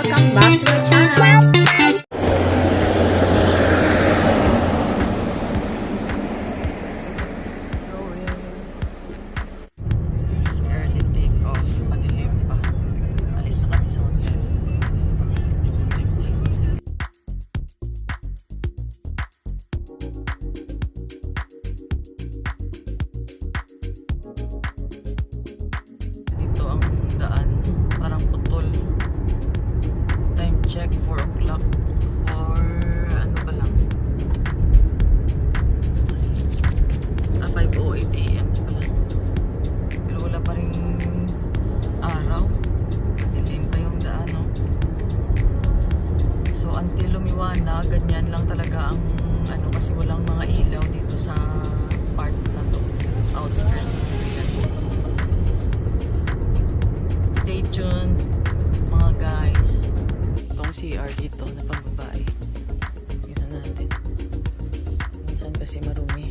welcome back to my channel. Early take off, madilim pa. Alis na kami sa hotel. Dito ang daan, parang putol. Time check, 4 o'clock. Or ano ba lang? 5:08 AM pala. Pero wala pa rin araw. Dilim pa yung daan, no? So until lumiwanag, ganyan lang talaga ang ano, kasi walang mga ilaw dito sa part na to, outskirts ng Cagayan. Stay tuned mga guys. Itong CR dito na pambabae, yun na natin. Minsan kasi marumi,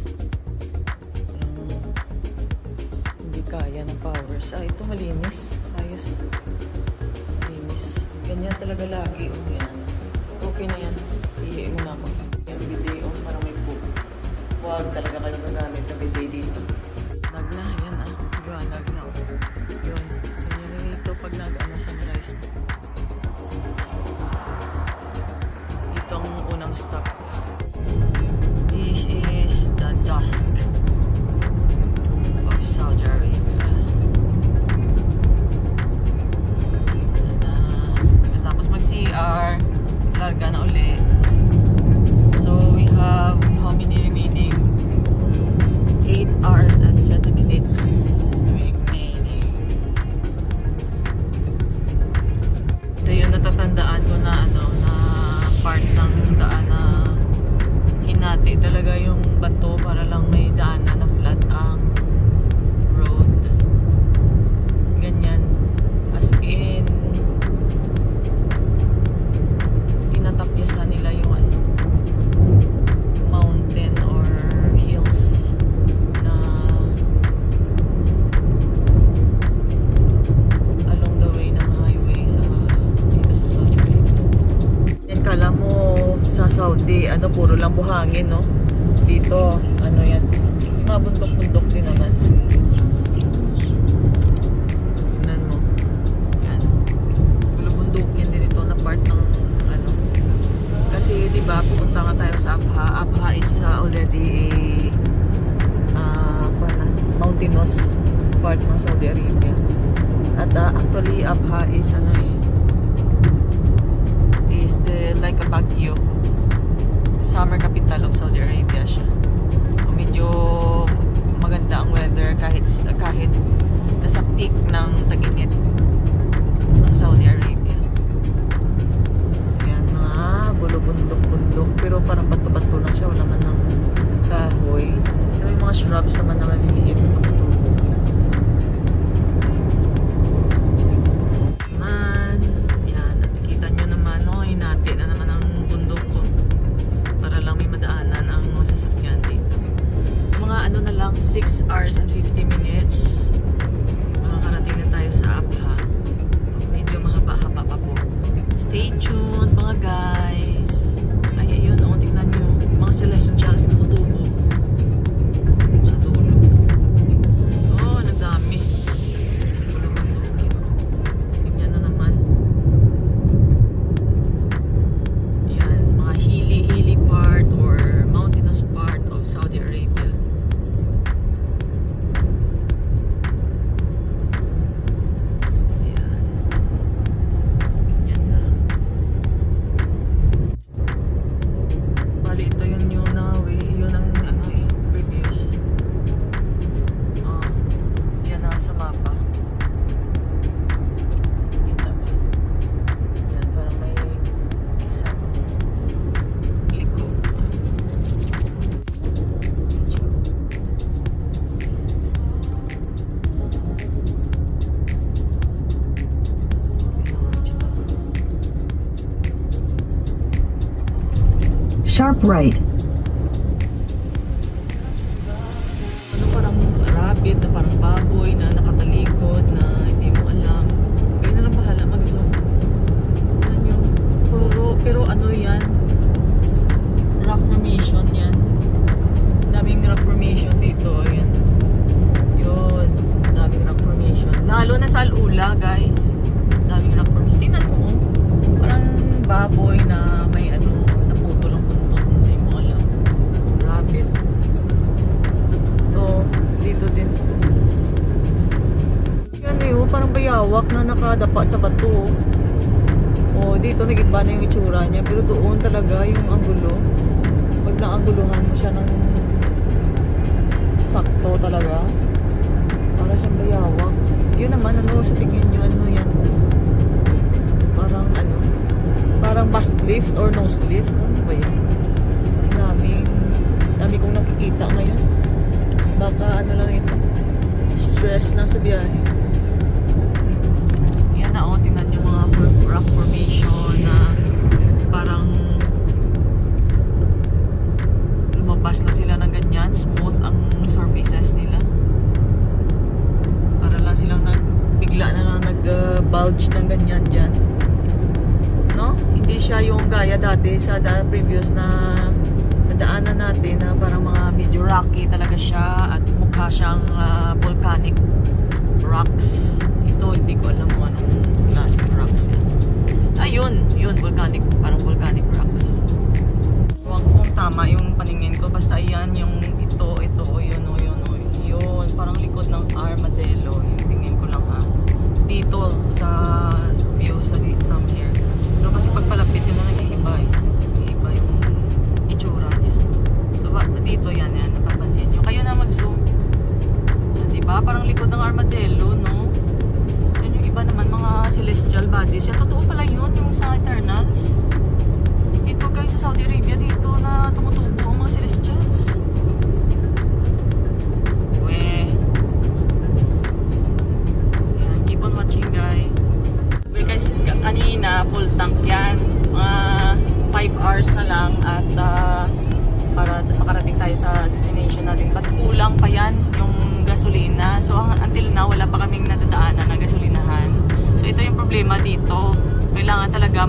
hindi kaya ng powers. Ito malinis, ayos, malinis. Ganyan talaga lagi. Yan, okay na yan. Ihiin mo na ako yung bidet para may poop. Huwag talaga kayo nagamit na bidet dito. Lag na, yan yun, lag na. Yun, ganyan rin ito pag nag-ano sunrise. Ito ang unang stop. This is the dusk of Saudi Arabia. Tapos mag-CR, larga na uli. So we have how many remaining? 8 hours and 20 minutes remaining. Ito yung natatandaan ko na ano, na part ng daan na hinati talaga yung bato para lang may daanan na flat ang road. Ganyan. As in, tinatapyasan nila yung ano, mountain or hills na along the way ng highway sa dito sa Saudi Arabia. Yan, kala mo sa Saudi, ano, puro lang buhangin, no? Dito, ano yan, mga bundok-bundok din naman. Tignan mo. Yan. Bulubundukin din ito na part ng ano. Kasi, di ba, pupunta nga tayo sa Abha. Abha is already a mountainous part ng Saudi Arabia. At actually, Abha is ano is like a Baguio. Summer capital of Saudi Arabia siya. So, medyo maganda ang weather kahit nasa peak ng tag-init ng Saudi Arabia. Ayan, mga bulubundok-bundok, pero parang bato-bato lang siya, wala man ng kahoy. Pero yung mga shrubs naman na maliliit na tumutubo. Man, yan, nakikita nyo naman, no, hinati na naman ang bundok ko para lang may madaanan ang mga sasakyan dito. Mga ano na lang, 6 hours and 50 minutes makakarating na tayo sa Abha. Medyo mahaba-haba pa po. Stay tuned mga guys. Ay, ayun, tingnan nyo, mga celestials na tutubo sa dulo. Oh, nadami. Ganyan na naman. Yan, mga hilly part or mountainous part of Saudi Arabia. Yan. Yan na. Bali, ito yun yung way. Yun ang ano previous. Yan na sa mapa. Kita ba? Yan, parang may isang liko. Sharp right. Ano, parang rabbit na parang baboy na nakatalikod na hindi mo alam. Kayo na lang bahala mag-zoom. Ano nyo? nakadapa sa bato. O dito nag-iba na yung itsura niya, pero doon talaga yung anggulo. Pag naangguluhan mo siya ng sakto talaga, para siyang bayawak. Yun naman, ano sa tingin nyo, ano yan? Parang ano, parang bus lift or nose lift. Ano ba yan? Ang dami kong nakikita ngayon. Baka ano lang ito, stress lang sa biyahe. Yan na, oh, tingnan yung mga rock formation na parang lumabas lang sila ng ganyan, smooth ang surfaces nila. Para lang silang bigla na lang nag-bulge ng ganyan dyan. No? Hindi siya yung gaya dati sa previous na nadaanan natin na parang mga medyo rocky talaga siya at mukha siyang volcanic rocks. Ito, hindi ko alam kung anong klaseng rocks yan. Ayun, yun, volcanic, parang volcanic rocks. Huwag kung tama yung paningin ko, basta yan, yung ito, yun, parang likod ng armadillo, yung tingin ko lang ha. Dito, sa view, from here. Pero kasi pagpalapit yun na nag-iiba eh. Nag-iiba yung itsura niya. So, dito yan, napapansin nyo. Kayo na mag-zoom. Diba? Parang likod ng armadillo, no? Yan yung iba naman, mga celestial bodies. Yan, totoo pala yun, yung sa Eternals. Dito guys, sa Saudi Arabia, dito na tumutubo ang mga celestials. Yan, keep on watching guys. Well guys, kanina, full tank yan. Mga 5 hours na lang at para makarating tayo sa destination natin. But kulang pa yan yung gasolina. So until now, wala pa kaming nadadaanan na gasolinahan. So ito yung problema dito. Kailangan talaga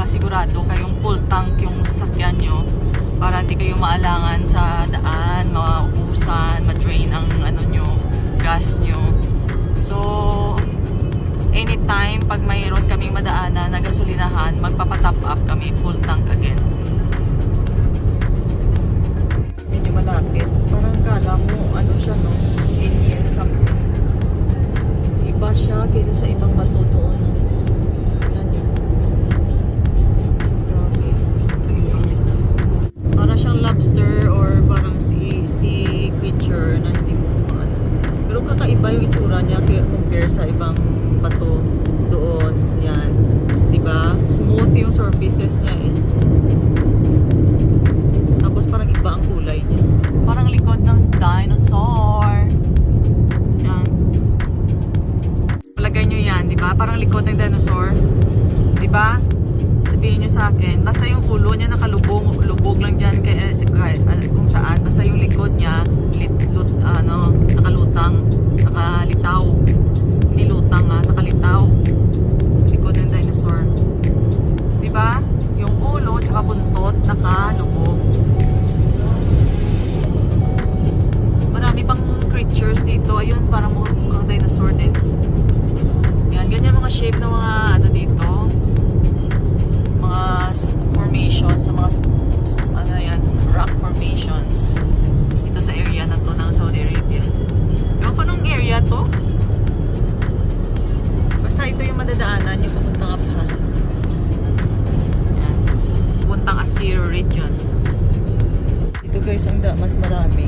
sigurado kayong full tank yung sasakyan nyo para hindi kayo maalangan sa daan, maubusan, ma-drain ang ano nyo, gas nyo. So anytime pag mayroon kaming madaanan na gasolinahan, magpapatop up kami, full tank again. Medyo malapit. Parang kala mo, ano siya no? Alien something. Iba siya kaysa sa ibang bato doon. Yan yun. Grabe. Parang siyang lobster or parang sea creature na hindi mo ano. Pero kakaiba yung itsura niya compare sa ibang bato doon. Yan. Diba? Smooth yung surfaces niya eh. Tapos parang iba ang kulay niya. Parang likod ng dinosaur. Yan. Palagay nyo yan, diba? Parang likod ng dinosaur. Diba? Sabihin nyo sa akin, basta yung ulo niya nakalubog lang dyan kung saan. Basta yung likod niya nakalutang, nakalitaw. Hindi lutang ha, nakalitaw. Likod ng dinosaur. Diba? Yung ulo tsaka buntot nakalubog. Marami pang creatures dito. Ayun, parang mukhang dinosaur din. Yan, ganyan mga shape ng mga ano dito. Mga formations, mga ano yan, rock formations. Dito sa area na to ng Saudi Arabia. Ewan pa nung area to? Basta ito yung madadaanan yung papuntang Abha. Yan. Pupuntang Asir region. Dito guys, ang mas marami.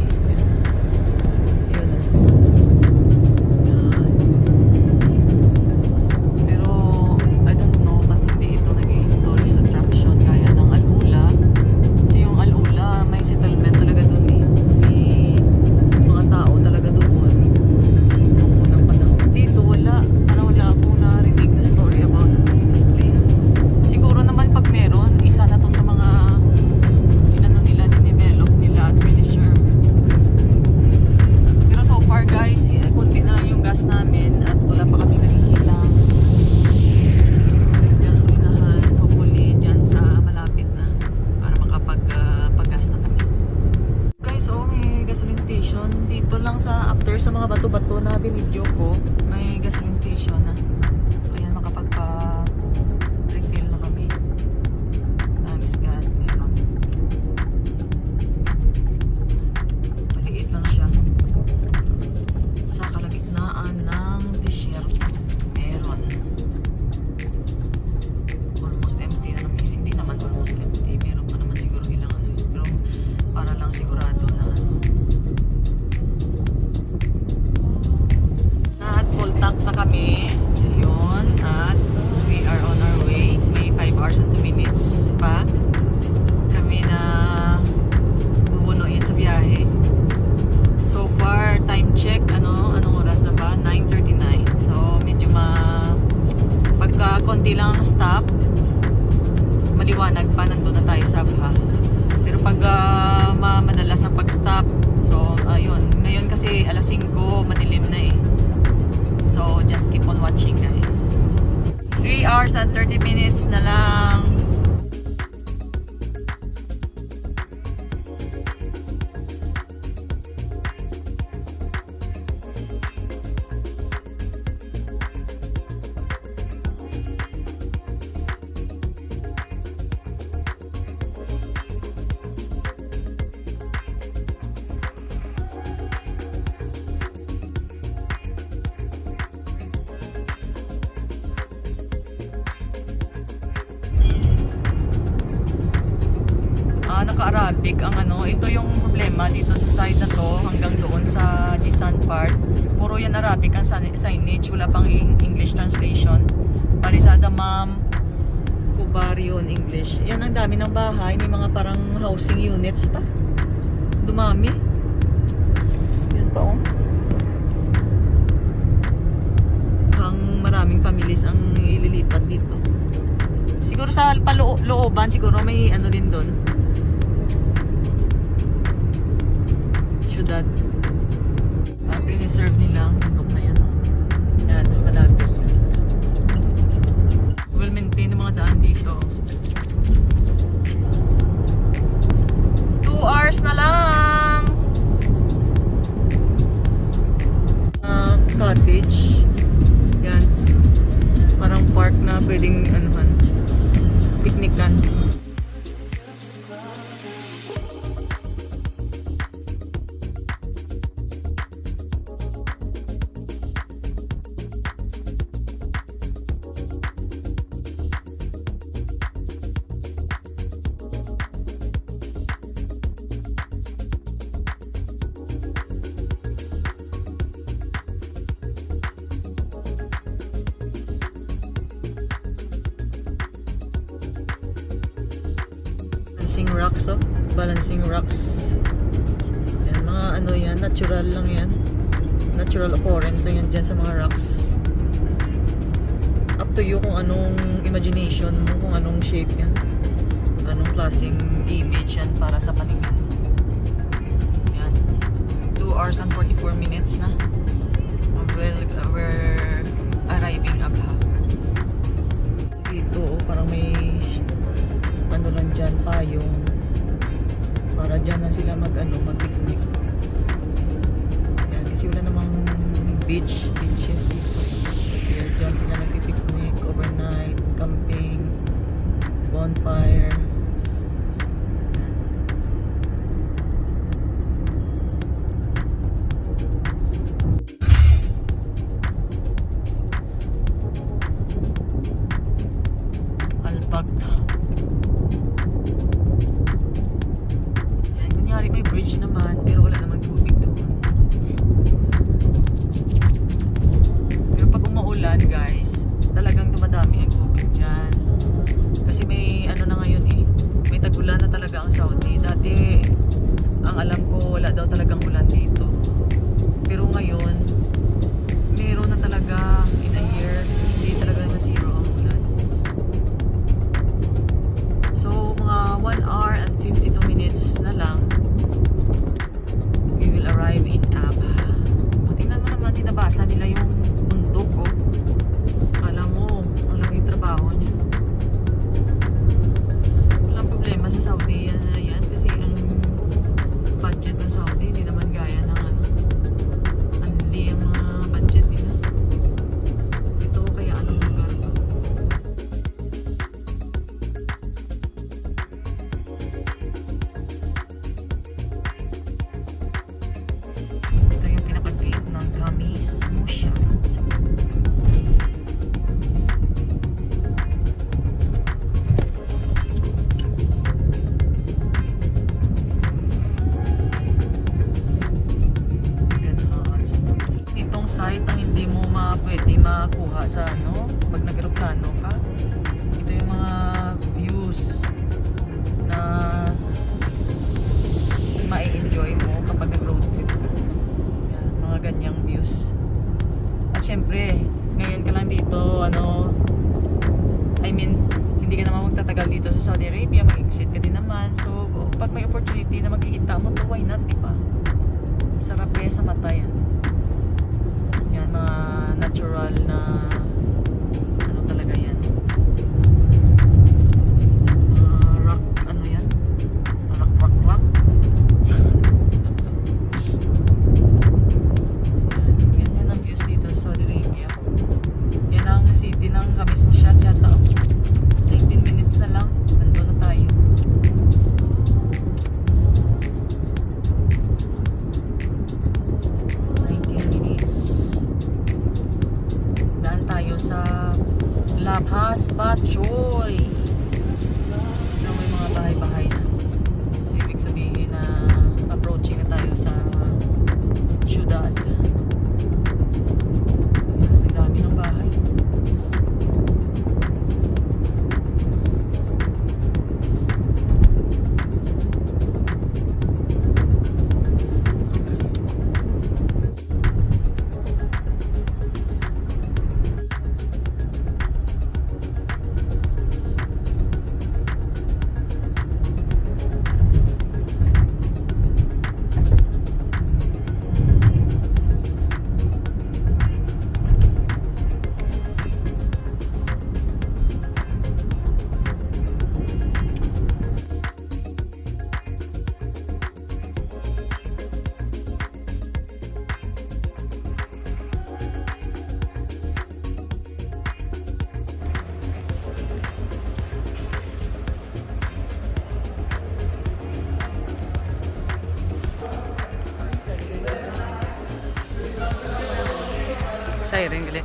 maliwanag pa, nandun na tayo sa Abha. Pero pag madalas ang pag-stop, so ayun, ngayon kasi alas 5, madilim na eh. So just keep on watching guys. 3 hours and 30 minutes na lang. Naka-Arabic ang ano, ito yung problema dito sa side na to hanggang doon sa Jisan part. Puro yan Arabic ang signage, wala pang English translation. Parizada Ma'am, Kubaryo in English. Yan ang dami ng bahay, may mga parang housing units pa. Dumami. Yan pa oh. Ang maraming families ang ililipat dito. Siguro sa looban, siguro may ano din doon. Syudad. Piniserve nila ang bundok na yan. Yan, mas malapit yun. Well maintain ang mga daan dito. 2 hours na lang! Cottage. Yan. Parang park na pwedeng anuhan. Piknikan. Balancing rocks, oh. Balancing rocks. Yan, mga ano yan, natural lang yan. Natural occurrence lang yan dyan sa mga rocks. Up to you kung anong imagination mo, kung anong shape yan. Anong klaseng image yan para sa paningin. Yan. 2 hours and 44 minutes na. We're arriving Abha. Dito, oh, parang may ano lang dyan, payong para dyan na sila mag-picnic. Yan, kasi wala namang beaches dito. Kaya dyan sila nag-picnic, overnight, camping, bonfire. Alpag. May bridge naman, pero wala namang tubig doon. Pero pag umaulan guys, talagang dumadami ang tubig dyan. Kasi may ano na ngayon eh, may tag-ulan na talaga ang Saudi. Dati, ang alam ko, wala daw talagang ulan dito. Pero ngayon, meron na talaga in a year, hindi talaga na zero ang ulan. So, mga 1 hour and 52 minutes na lang, arrive in Abha. Tingnan mo naman, tinabasa nila yung bundok, oh. matagal dito sa Saudi Arabia, mag-exit ka din naman. So, pag may opportunity na magkikita mo to, why not, di ba? Sarap kaya sa mata yan. Yan, mga natural na ano talaga yan. Rock, ano yan? Rock. Ganyan ang views dito sa Saudi Arabia. Yan ang city ng Khamis Mushat yata. 19 minutes na lang, nandun na tayo. Sa Labhas Batchoy. Na may mga bahay-bahay na. So, ibig sabihin na approaching na tayo sa syudad. May dami ng bahay. Siren gali.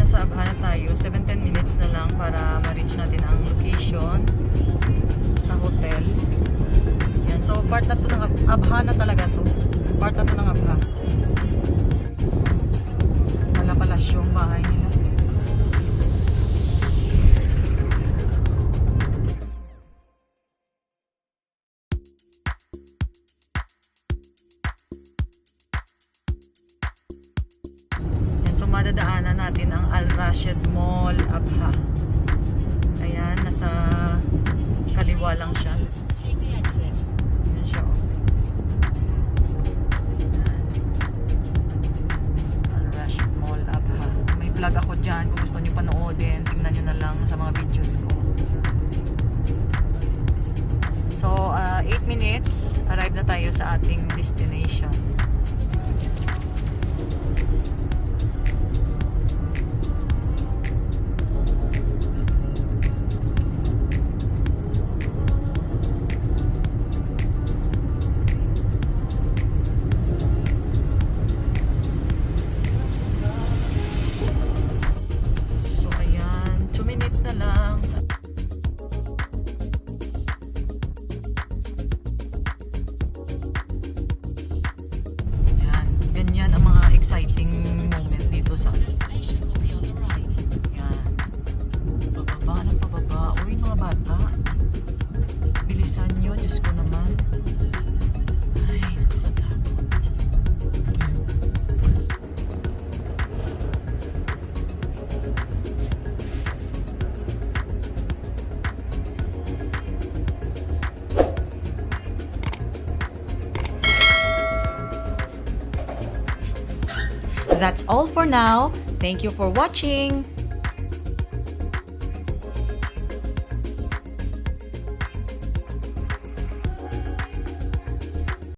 Nasa Abha na tayo. 7-10 minutes na lang para ma-reach natin ang location sa hotel. Yan. So, part na to ng Abha na talaga to. Part na to ng Abha. Wala pala yung bahay nila. Madadaanan natin ang Al Rashid Mall Abha. Ayan, nasa kaliwa lang siya. Ayan siya. Ayan. Al Rashid Mall Abha. May vlog ako dyan. Kung gusto nyo panoodin, tingnan nyo na lang sa mga videos ko. So, 8 minutes, arrive na tayo sa ating destination. That's all for now. Thank you for watching.